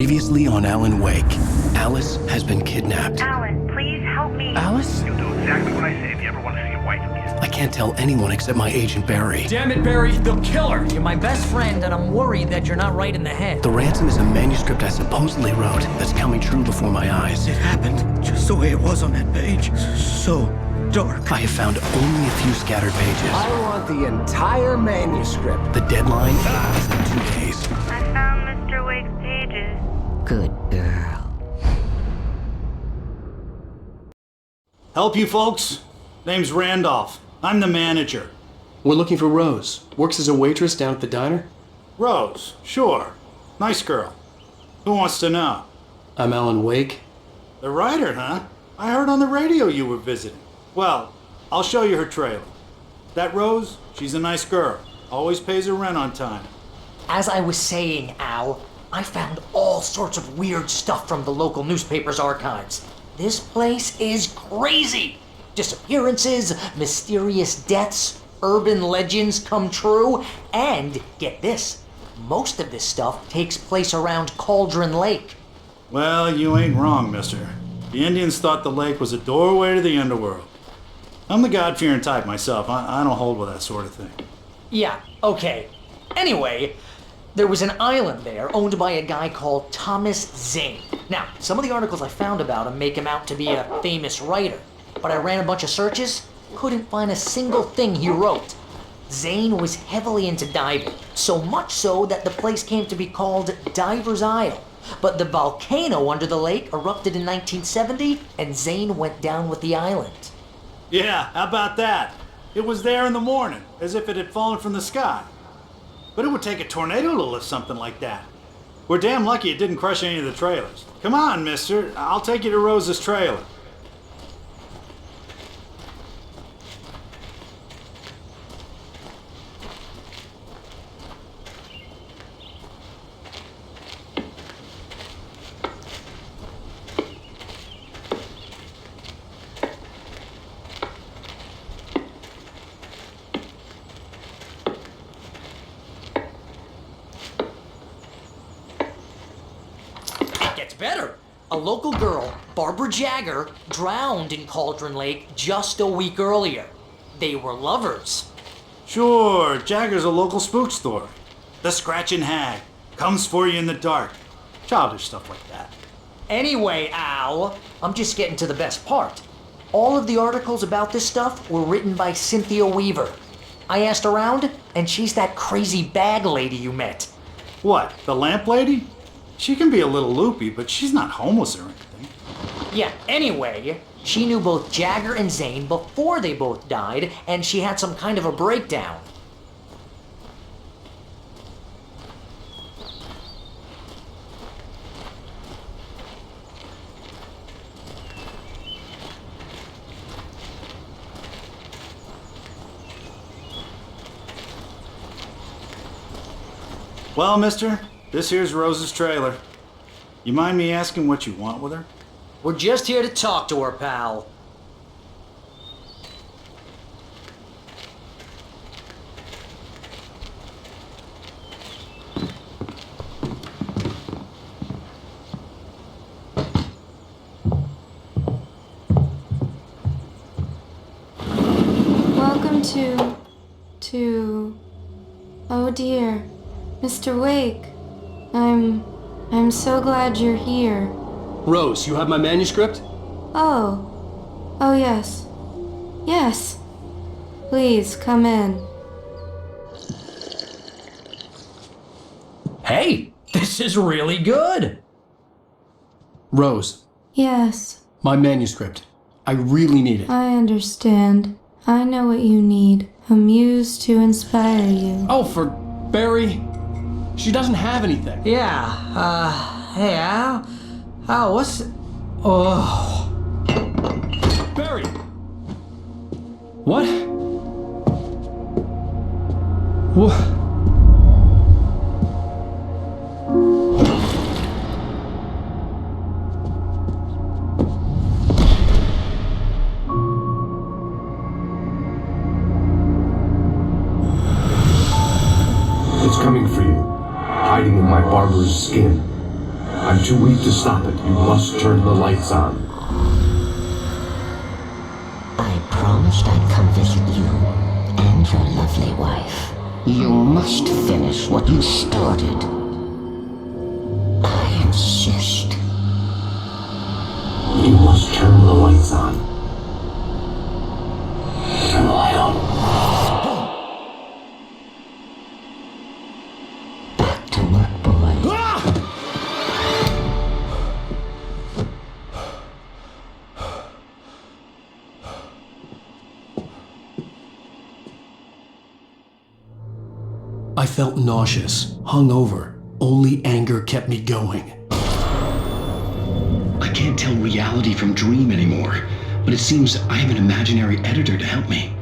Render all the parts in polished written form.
Previously on Alan Wake, Alice has been kidnapped. Alan, please help me. Alice? You'll do exactly what I say if you ever want to see your wife again. I can't tell anyone except my agent Barry. Damn it, Barry, they'll kill her! You're my best friend, and I'm worried that you're not right in the head. The ransom is a manuscript I supposedly wrote that's coming true before my eyes. It happened just the way it was on that page. So dark. I have found only a few scattered pages. I want the entire manuscript. The deadline is in 2 days. I found Mr. Wake's pages. Good girl. Help you folks? Name's Randolph. I'm the manager. We're looking for Rose. Works as a waitress down at the diner. Rose, sure. Nice girl. Who wants to know? I'm Alan Wake. The writer, huh? I heard on the radio you were visiting. Well, I'll show you her trailer. That Rose, she's a nice girl. Always pays her rent on time. As I was saying, Al, I found all sorts of weird stuff from the local newspaper's archives. This place is crazy! Disappearances, mysterious deaths, urban legends come true, and, get this, most of this stuff takes place around Cauldron Lake. Well, you ain't wrong, mister. The Indians thought the lake was a doorway to the underworld. I'm the God-fearing type myself. I don't hold with that sort of thing. Yeah, okay. Anyway, there was an island there owned by a guy called Thomas Zane. Now, some of the articles I found about him make him out to be a famous writer, but I ran a bunch of searches, couldn't find a single thing he wrote. Zane was heavily into diving, so much so that the place came to be called Diver's Isle. But the volcano under the lake erupted in 1970, and Zane went down with the island. Yeah, how about that? It was there in the morning, as if it had fallen from the sky. But it would take a tornado to lift something like that. We're damn lucky it didn't crush any of the trailers. Come on, mister. I'll take you to Rose's trailer. Better. A local girl, Barbara Jagger, drowned in Cauldron Lake just a week earlier. They were lovers. Sure, Jagger's a local spook story. The Scratching Hag. Comes for you in the dark. Childish stuff like that. Anyway, Al, I'm just getting to the best part. All of the articles about this stuff were written by Cynthia Weaver. I asked around, and she's that crazy bag lady you met. What, the lamp lady? She can be a little loopy, but she's not homeless or anything. Yeah, anyway, she knew both Jagger and Zane before they both died, and she had some kind of a breakdown. Well, mister, this here's Rose's trailer. You mind me asking what you want with her? We're just here to talk to her, pal. Welcome to... Oh dear, Mr. Wake. I'm so glad you're here. Rose, you have my manuscript? Oh, yes. Yes. Please, come in. Hey, this is really good. Rose, Yes, my manuscript. I really need it. I understand. I know what you need. A muse to inspire you. Oh, for Barry. She doesn't have anything. Yeah, hey, Al. Al, what's... Oh... Barry! What? What? It's coming for you, hiding in my barber's skin. I'm I'm too weak to stop it. You must turn the lights on. I promised I'd come visit you and your lovely wife. You must finish what you started. I insist. You must turn the lights on. Turn the light on. Back to work, boy. I felt nauseous, hungover. Only anger kept me going. I can't tell reality from dream anymore, but it seems I have an imaginary editor to help me.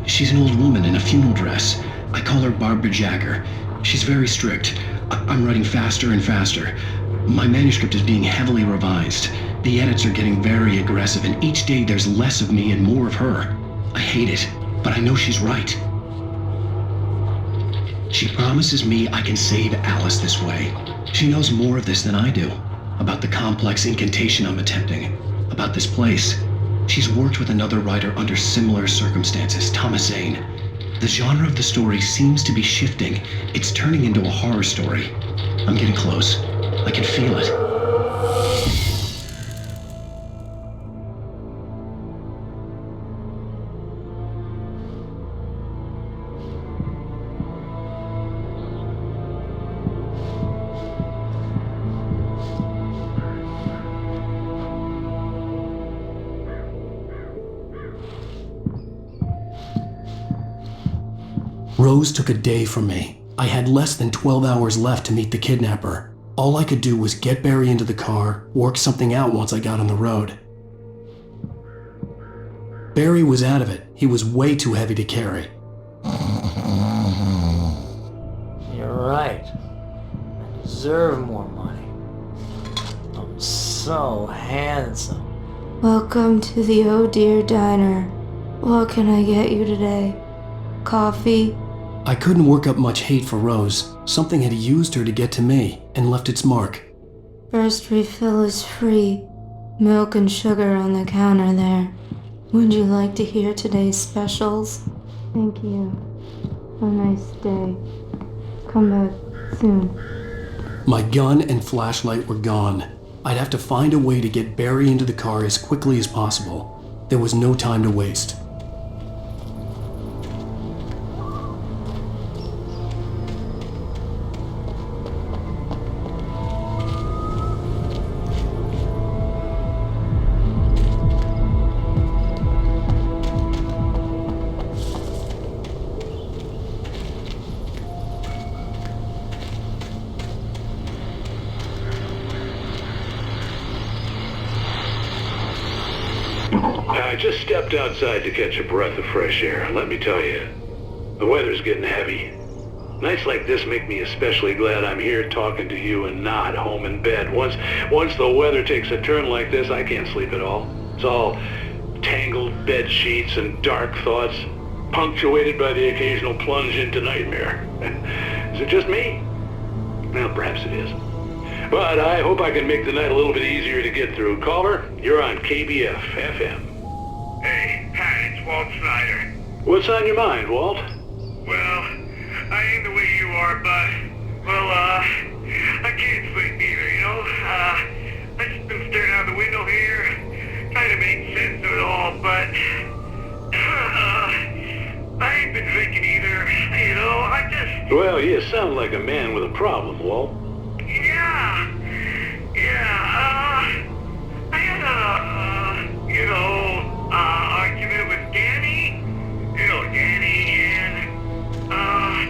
She's an old woman in a funeral dress. I call her Barbara Jagger. She's very strict. I'm writing faster and faster. My manuscript is being heavily revised. The edits are getting very aggressive, and each day there's less of me and more of her. I hate it, but I know she's right. She promises me I can save Alice this way. She knows more of this than I do. About the complex incantation I'm attempting. About this place. She's worked with another writer under similar circumstances, Thomas Zane. The genre of the story seems to be shifting. It's turning into a horror story. I'm getting close. I can feel it. Rose took a day from me. I had less than 12 hours left to meet the kidnapper. All I could do was get Barry into the car, work something out once I got on the road. Barry was out of it. He was way too heavy to carry. You're right. I deserve more money. I'm so handsome. Welcome to the Oh Dear Diner. What can I get you today? Coffee? I couldn't work up much hate for Rose. Something had used her to get to me and left its mark. First refill is free. Milk and sugar on the counter there. Would you like to hear today's specials? Thank you. Have a nice day. Come back soon. My gun and flashlight were gone. I'd have to find a way to get Barry into the car as quickly as possible. There was no time to waste. I just stepped outside to catch a breath of fresh air. Let me tell you, the weather's getting heavy. Nights like this make me especially glad I'm here talking to you and not home in bed. Once the weather takes a turn like this, I can't sleep at all. It's all tangled bed sheets and dark thoughts, punctuated by the occasional plunge into nightmare. Is it just me? Well, perhaps it is. But I hope I can make the night a little bit easier to get through. Caller, you're on KBF FM. Hey, hi, it's Walt Snyder. What's on your mind, Walt? Well, I ain't the way you are, but, well, I can't sleep either, you know? I just been staring out the window here, trying to make sense of it all, but, I ain't been drinking either, you know, I just... Well, you sound like a man with a problem, Walt. I had argument with Danny, and,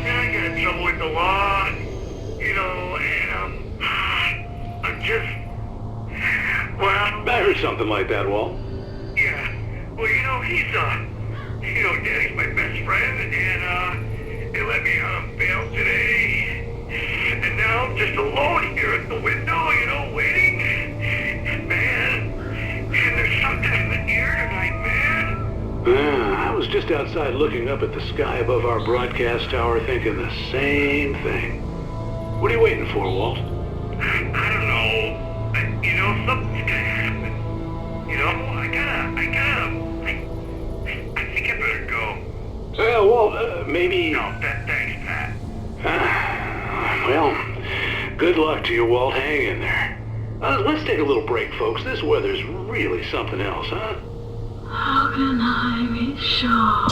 then I got in trouble with the law, and, I'm just, well... I heard something like that, Walt. Yeah, well, he's, Danny's my best friend, and, they let me out of bail today. And now I'm just alone here at the window, waiting. Man, and there's something in the air tonight, man. I was just outside looking up at the sky above our broadcast tower thinking the same thing. What are you waiting for, Walt? I don't know. No, thanks, Pat. Well, good luck to you, Walt. Hang in there. Let's take a little break, folks. This weather's really something else, huh? How can I be sure?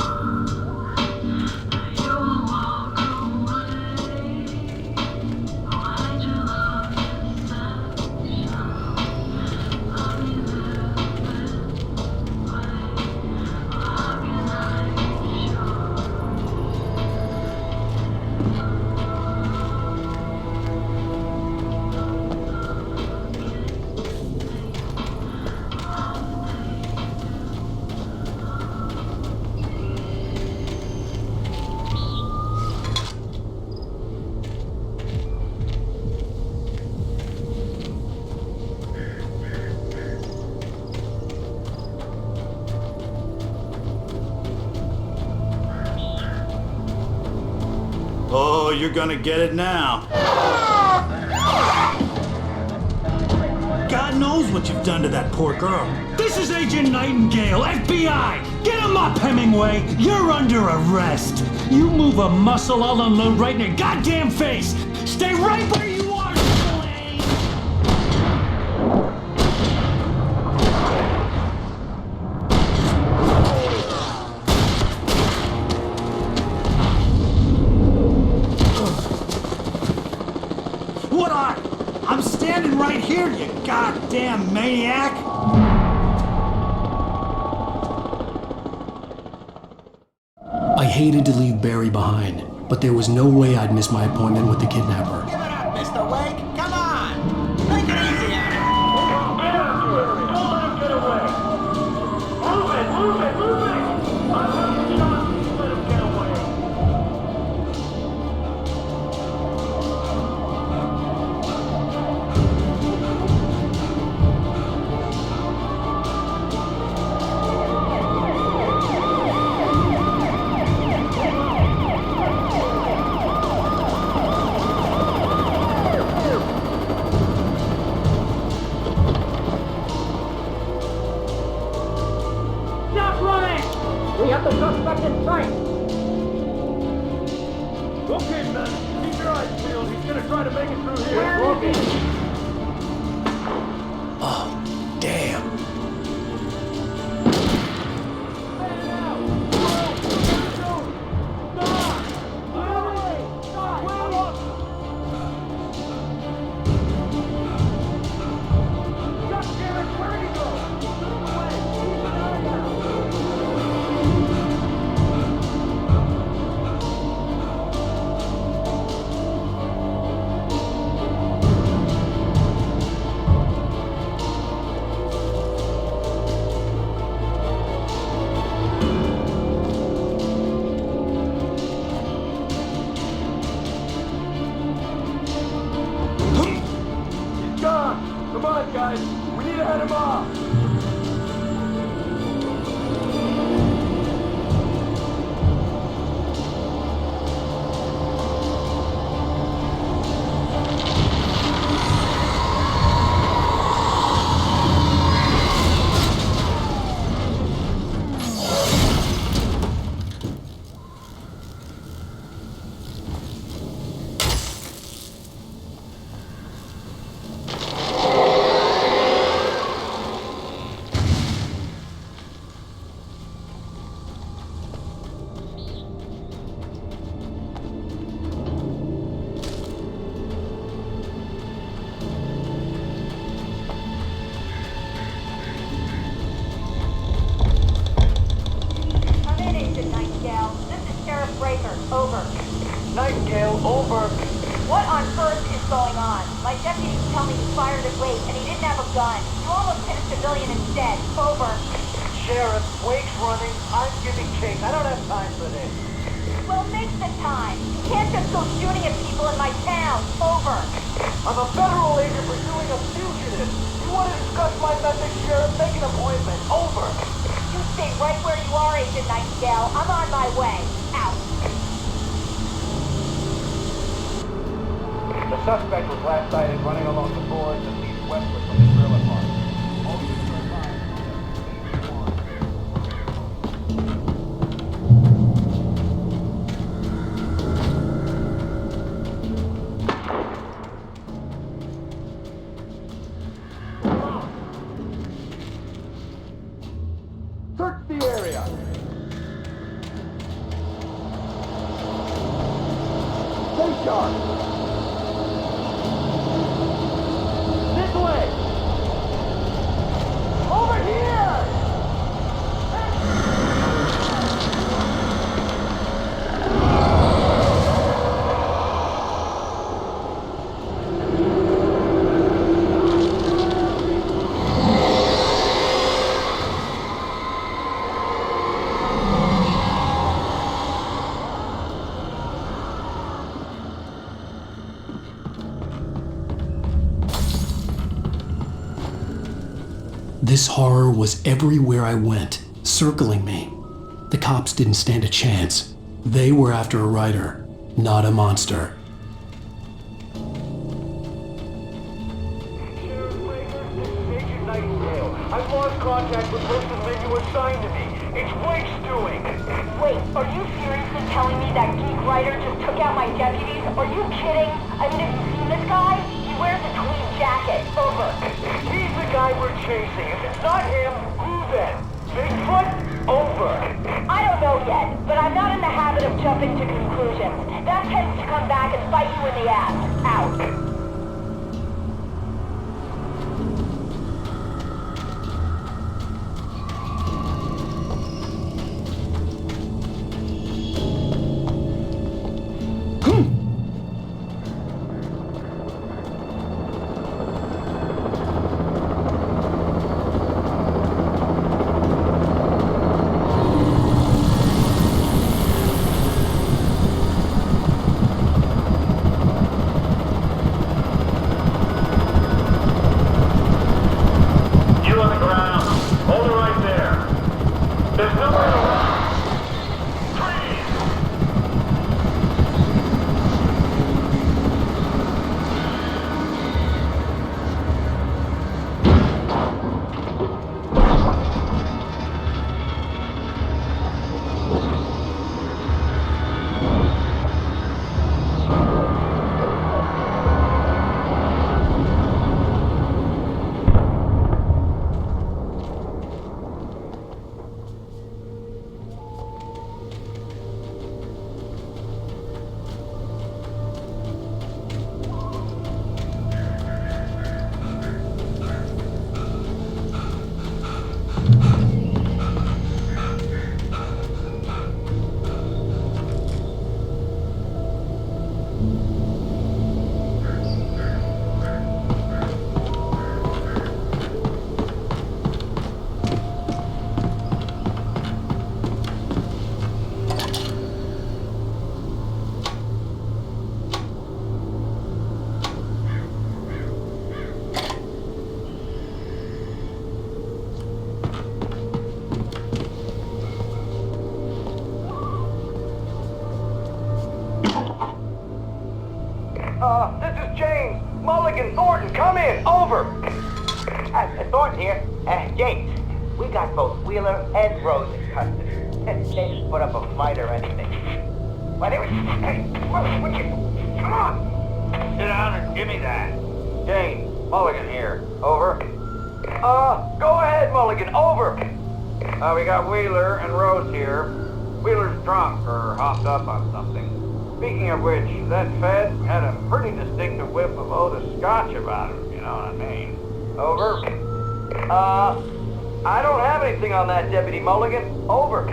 Oh, you're gonna get it now. God knows what you've done to that poor girl. This is Agent Nightingale, FBI! Get him up, Hemingway! You're under arrest! You move a muscle, I'll unload right in your goddamn face! Stay right where you are, Slade! What I'm standing right here, you goddamn maniac! I hated to leave Barry behind, but there was no way I'd miss my appointment with the kidnapper. Give it up, Mr. Wake! Come on! Take it easy on him! Get after him! Don't let him get away! Move it! Move it! Move it! I'll have you shot if you let him get away! We have the suspect in sight! Okay, man. Keep your eyes peeled. He's gonna try to make it through here. Where is he? Oh, damn. Come on, guys. We need to head him off. Over. Nightingale, over. What on earth is going on? My deputies tell me he fired at Wake and he didn't have a gun. You almost hit a civilian instead. Over. Sheriff, Wake's running. I'm giving chase. I don't have time for this. Well, make the time. You can't just go shooting at people in my town. Over. I'm a federal agent pursuing a fugitive. You want to discuss my methods, Sheriff? Make an appointment. Over. You stay right where you are, Agent Nightingale. I'm on my way. Out. The suspect was last sighted running along the boards and leads westward from the trailer park. All units are advised. This horror was everywhere I went, circling me. The cops didn't stand a chance. They were after a writer, not a monster. Agent Nightingale, I've lost contact with most of the men you assigned to me. It's Wake's doing. Wait, are you seriously telling me that geek writer just took out my deputies? Are you kidding? I mean, have you seen this guy? He wears a tweed jacket. Over. He's the guy we're chasing. If it's not him, who then? Bigfoot? Over. I don't know yet, but I'm not in the habit of jumping to conclusions. That tends to come back and bite you in the ass. Out. This is James. Mulligan, Thornton, come in. Over. Thornton here. James, we got both Wheeler and Rose in custody. They just put up a fight or anything. But it was... Hey, would you... Come on. Sit down and give me that. James, Mulligan here. Over. Go ahead, Mulligan. Over. We got Wheeler and Rose here. Wheeler's drunk or hopped up on something. Speaking of which, that Fed had a pretty distinctive whiff of Otis Scotch about him, you know what I mean. Over. I don't have anything on that, Deputy Mulligan. Over.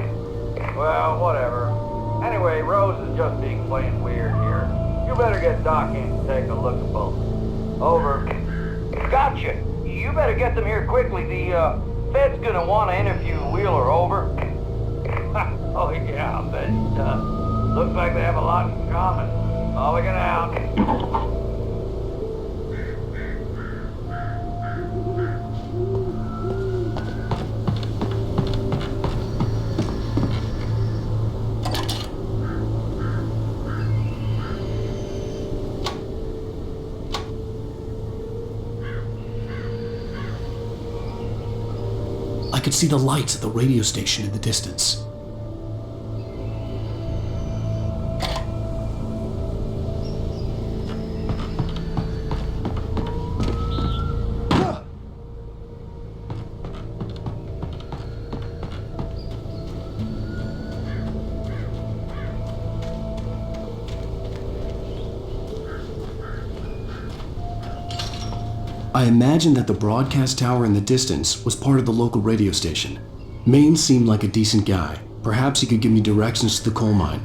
Well, whatever. Anyway, Rose is just being plain weird here. You better get Doc in to take a look at both. Over. Gotcha. You better get them here quickly. The Fed's gonna want to interview Wheeler. Over. Oh yeah, I bet he does. Looks like they have a lot in common. Mulligan out. I could see the lights at the radio station in the distance. I imagined that the broadcast tower in the distance was part of the local radio station. Maine seemed like a decent guy. Perhaps he could give me directions to the coal mine.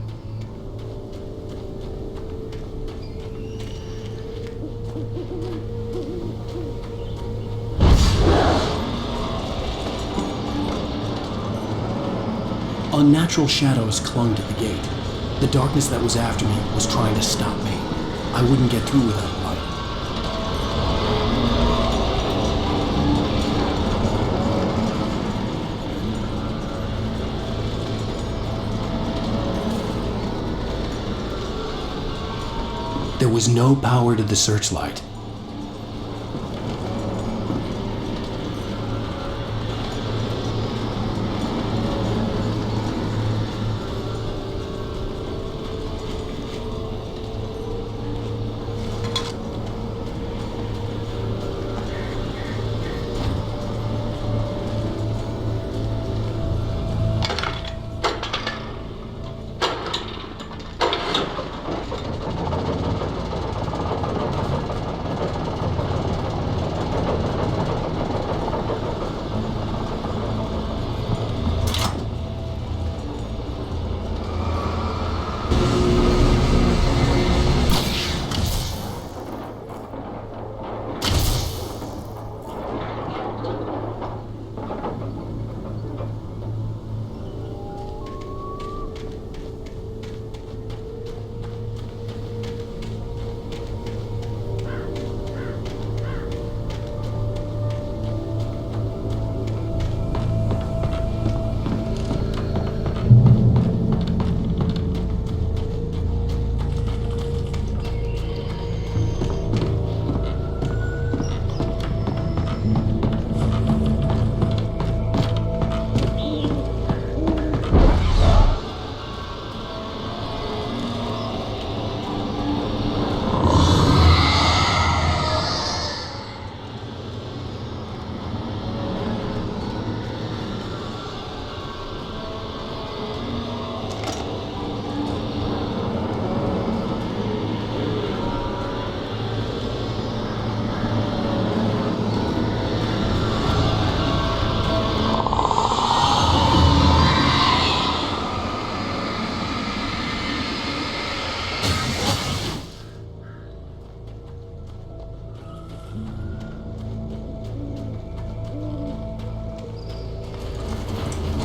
Unnatural shadows clung to the gate. The darkness that was after me was trying to stop me. I wouldn't get through without light. There was no power to the searchlight.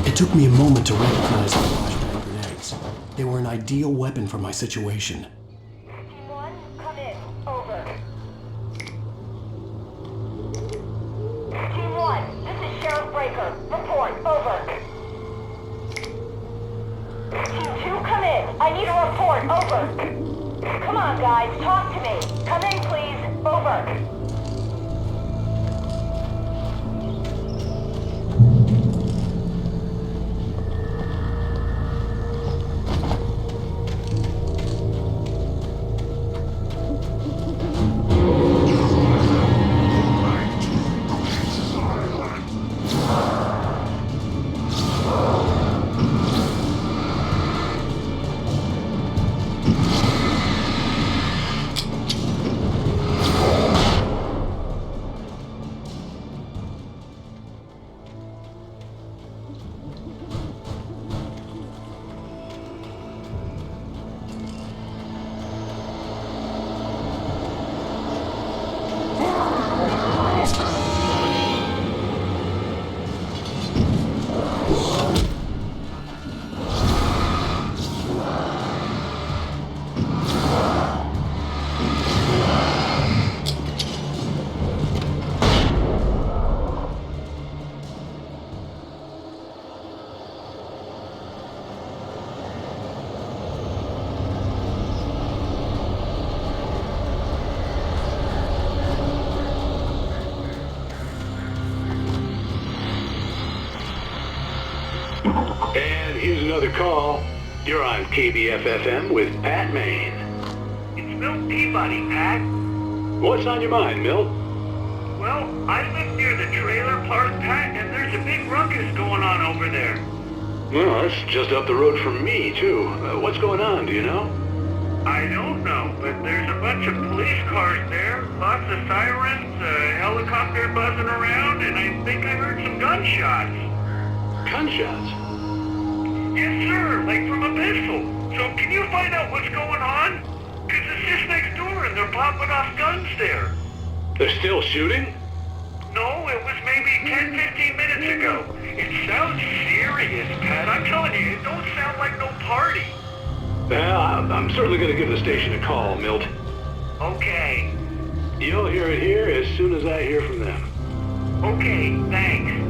It took me a moment to recognize the flashbang grenades. They were an ideal weapon for my situation. Team 1, come in. Over. Team 1, this is Sheriff Breaker. Report. Over. Team 2, come in. I need a report. Over. Come on, guys. Talk to me. Come in, please. Over. And here's another call. You're on KBFFM with Pat Maine. It's Milt Peabody, Pat. What's on your mind, Milt? Well, I live near the trailer park, Pat, and there's a big ruckus going on over there. Well, that's just up the road from me, too. What's going on, do you know? I don't know, but there's a bunch of police cars there, lots of sirens, a helicopter buzzing around, and I think I heard some gunshots. Gunshots? Yes, sir, like from a pistol. So can you find out what's going on? Because it's just next door and they're popping off guns there. They're still shooting? No, it was maybe 10, 15 minutes ago. It sounds serious, Pat. I'm telling you, it don't sound like no party. Well, I'm certainly going to give the station a call, Milt. Okay. You'll hear it here as soon as I hear from them. Okay, thanks.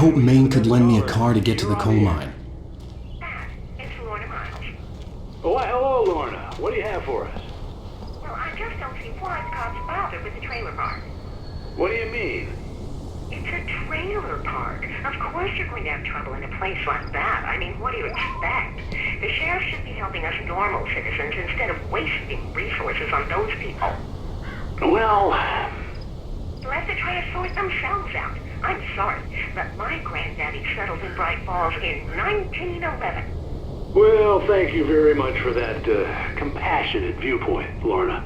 hoped Maine could lend me a car to get to the coal mine. It's Lorna Miles. Oh, why, hello, Lorna. What do you have for us? Well, I just don't see why the cops bothered with the trailer park. What do you mean? It's a trailer park. Of course you're going to have trouble in a place like that. I mean, what do you expect? The sheriff should be helping us normal citizens instead of wasting resources on those people. Well... Let the try to sort themselves out. I'm sorry, but my granddaddy settled in Bright Falls in 1911. Well, thank you very much for that compassionate viewpoint, Lorna.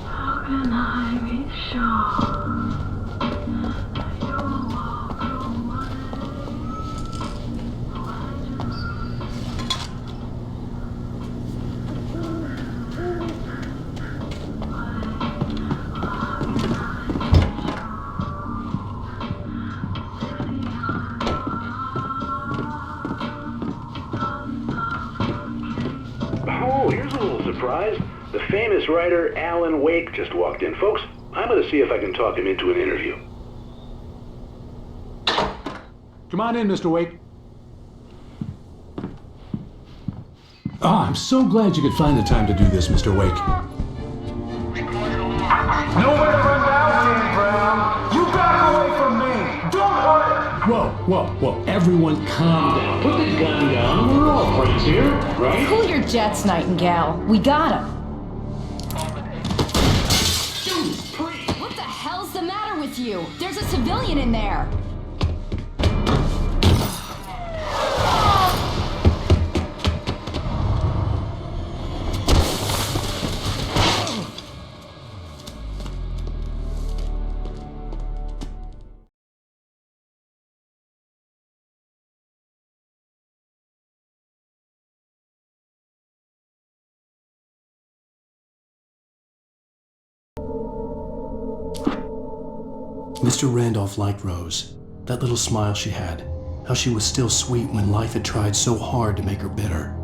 How can I be sure? Oh, here's a little surprise. The famous writer Alan Wake just walked in. Folks, I'm going to see if I can talk him into an interview. Come on in, Mr. Wake. Oh, I'm so glad you could find the time to do this, Mr. Wake. Nowhere to run down, Brown. You back away from me. Don't hurt. Whoa. Everyone calm down. Put the gun down. We're all friends here, right? Cool your jets, Nightingale. We got him. What the hell's the matter with you? There's a civilian in there. Mr. Randolph liked Rose. That little smile she had. How she was still sweet when life had tried so hard to make her bitter.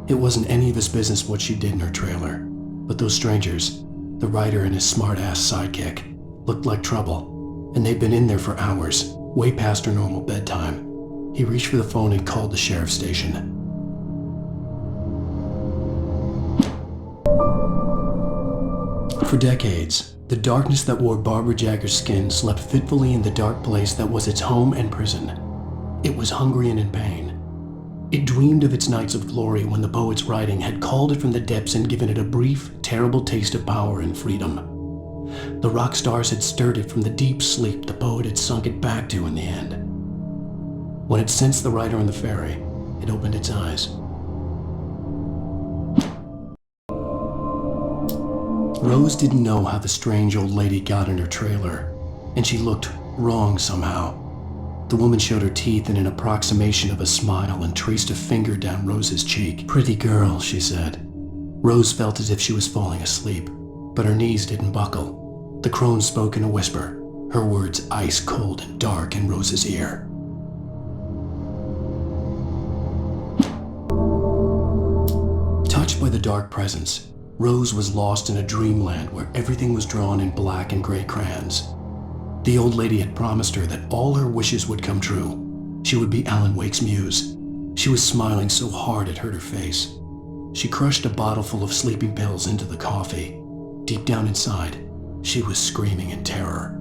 It wasn't any of his business what she did in her trailer. But those strangers, the writer and his smart-ass sidekick, looked like trouble. And they'd been in there for hours, way past her normal bedtime. He reached for the phone and called the sheriff's station. For decades, the darkness that wore Barbara Jagger's skin slept fitfully in the dark place that was its home and prison. It was hungry and in pain. It dreamed of its nights of glory when the poet's writing had called it from the depths and given it a brief, terrible taste of power and freedom. The rock stars had stirred it from the deep sleep the poet had sunk it back to in the end. When it sensed the writer on the ferry, it opened its eyes. Rose didn't know how the strange old lady got in her trailer, and she looked wrong somehow. The woman showed her teeth in an approximation of a smile and traced a finger down Rose's cheek. "Pretty girl," she said. Rose felt as if she was falling asleep, but her knees didn't buckle. The crone spoke in a whisper, her words ice cold and dark in Rose's ear. Touched by the dark presence, Rose was lost in a dreamland where everything was drawn in black and gray crayons. The old lady had promised her that all her wishes would come true. She would be Alan Wake's muse. She was smiling so hard it hurt her face. She crushed a bottle full of sleeping pills into the coffee. Deep down inside, she was screaming in terror.